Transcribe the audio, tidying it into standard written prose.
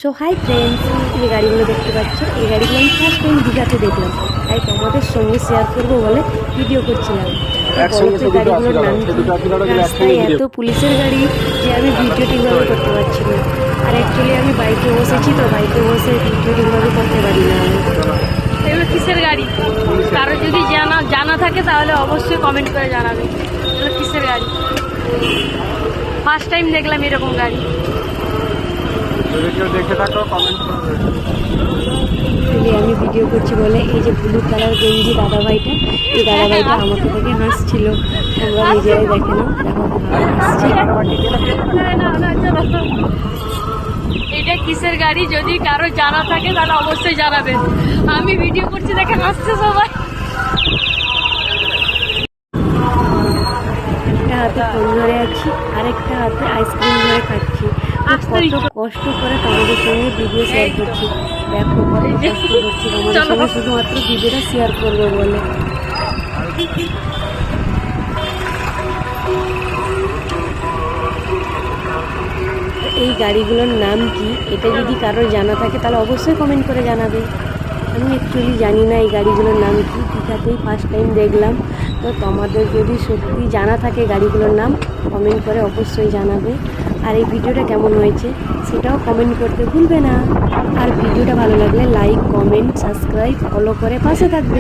So hi friends, এই গাড়িগুলো দেখতে পাচ্ছ, এই গাড়িগুলো আমি ফার্স্ট টাইম দীঘাতে দেখলাম, তাই তোমাদের সঙ্গে শেয়ার করবো বলে ভিডিও করছিলাম। তো বলো তো গাড়িগুলোর নাম কি? রাস্তায় এত পুলিশের গাড়ি যে আমি ভিডিও ঠিকভাবে করতে পারছি না। আর অ্যাকচুয়ালি আমি বাইকে বসেছি, তো বাইকে বসে ভিডিও ঠিকভাবে করতে পারি না আমি। এগুলো কিসের গাড়ি? কারো যদি জানা থাকে তাহলে অবশ্যই কমেন্ট করে জানাবে এগুলো কিসের গাড়ি। ফার্স্ট টাইম দেখলাম এরকম গাড়ি। আমি ভিডিও করছি বলে এই যে ব্লু কালার গেঞ্জি দাদাভাইটা, এই দাদাভাইটা আমাকে দেখে হাসছিল। তোমরা নিজেরাই দেখে নাও, দেখো হাসছি। এটা কিসের গাড়ি? যদি কারো জানা থাকে তাহলে অবশ্যই জানাবেন। আমি ভিডিও করছি দেখে হাসছে সবাই। একটা হাতে ফোন ধরে আছি, আরেকটা হাতে আইসক্রিম ধরে খাচ্ছি। কত কষ্ট করে তোমাদের সঙ্গে ভিডিও শেয়ার করছি। দেখো কত কষ্ট করছি তোমাদের সঙ্গে শুধুমাত্র ভিডিওটা শেয়ার করবো বলে। এই গাড়িগুলোর নাম কি? এটা যদি কারোর জানা থাকে তাহলে অবশ্যই কমেন্ট করে জানাবে। আমি অ্যাকচুয়ালি জানি না এই গাড়িগুলোর নাম কি, দীঘাতেই ফার্স্ট টাইম দেখলাম। তো তোমাদের যদি সত্যি জানা থাকে গাড়িগুলোর নাম, কমেন্ট করে অবশ্যই জানাবে। আর এই ভিডিওটা কেমন হয়েছে সেটাও কমেন্ট করতে ভুলবে না। আর ভিডিওটা ভালো লাগলে লাইক, কমেন্ট, সাবস্ক্রাইব, ফলো করে পাশে থাকবে।